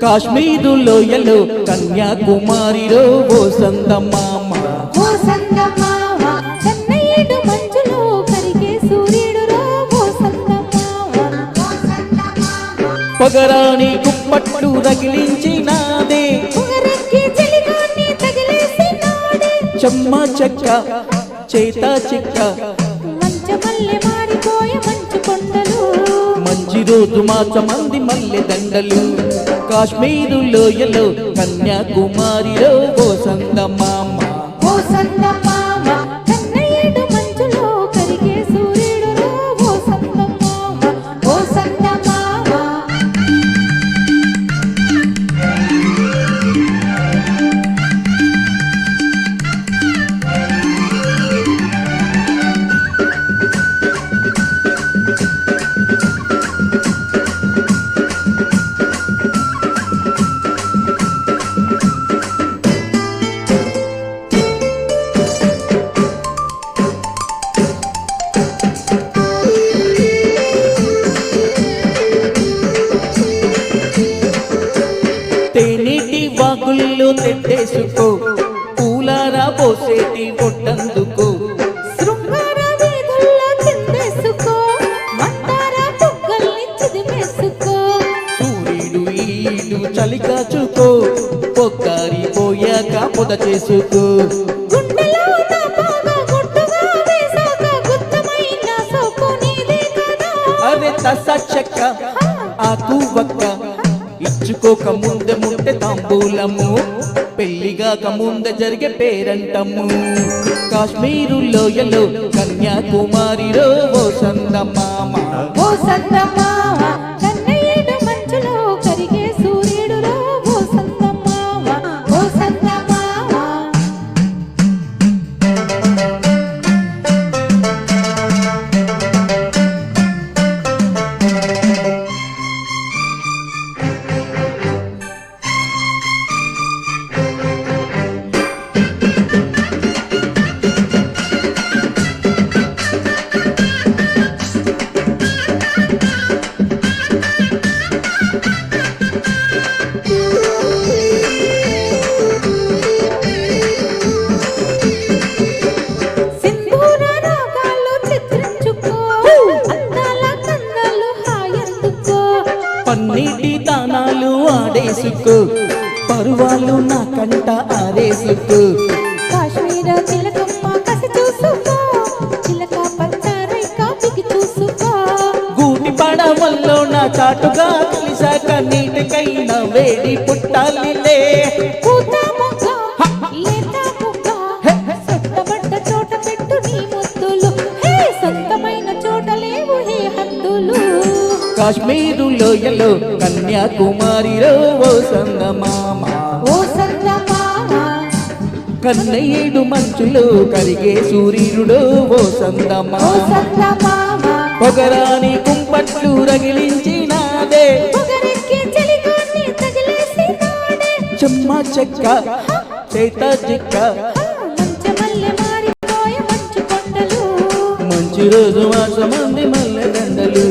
కాశ్మీరు లోయలో కన్యాకుమారిలో ఓ సందమామ ఓ సందమామ కన్నయ్యడు మంచులో కరిగే సూర్యుడులో ఓ సందమామ పగరాని కుప్పట్లు రగిలించినాదే పొగరెక్కి చలిగాన్ని తగిలేసినాడే చెమ్మ చెక్క చేత చిక్క మంచమల్లె మారిపోయే మంచు కొండలు మంచి రోజు మాచమంది మల్లె దండలు కాశ్మీరు లోయలో కన్యాకుమారిలో ఓ సందమామ ఓ సందమామ కన్నయ్యడు మంచులో కరిగే సూర్యుడులో ఓ సందమామ ఓ సందమామ తేనీటి వాగుల్లో తెట్టేసుకో పూలారా పోసేటి పొట్టందుకో శృంగార వీధుల్లో చిందేసుకో మందార బుగ్గల్ని చిదిమేసుకో సూర్యుడు ఈడు చలి కాచుకో పొక్కారి పోయాక పొద చేసుకో గుండెలో నా బాగా గుట్టుగా వేసాక గుత్తమైన సోకు నీదే కదా అరే తస చెక్క ఆకు వక్క ఇచ్చుకోక ముందే ముట్టె తాంబూలము పెళ్లిగాక ముందే జరిగే పేరంటము కాశ్మీరు లోయలో కన్యాకుమారిలో ఓ సందమామ ఓ సందమామ కన్నయ్యడు మంచులో కరిగే సూర్యుడులో ఓ సందమామ ఓ సందమామ సింధూర రాగాలు చిత్రించుకో అందాల కందాలు హాయందుకో పన్నీటి దానాలు ఆడేసుకో పరువాలు నా కంట ఆరేసుకో కాశ్మీర చిలకమ్మ కసి చూసుకో చిలక పచ్చరై కాపికి చూసుకో గూటి పడవల్లో నా చాటుగా కలిసాక నీటికైనా వేడి పుట్టాలిలే పూత మొగ్గ లేత మొగ్గ సొట్టబడ్డ చోట పెట్టు నీ ముద్దులు హే సొంతమైన చోట లేవు హే హద్దులు కాశ్మీరు లోయలో కన్యాకుమారిలో ఓ సందమామ ఓ సందమామ కన్నయ్యేడు మంచులో కరిగే సూర్యుడు ఓ ఓ సందమామ సందమామ పొగరాని కుంపట్లు రగిలించినాదే పొగరెక్కి చలిగాన్ని తగిలేసినాడే చెమ్మ చెక్క చేత చిక్క మంచమల్లె మారిపోయే మంచు కొండలు మంచి రోజు మాసమంది మల్లె దండలు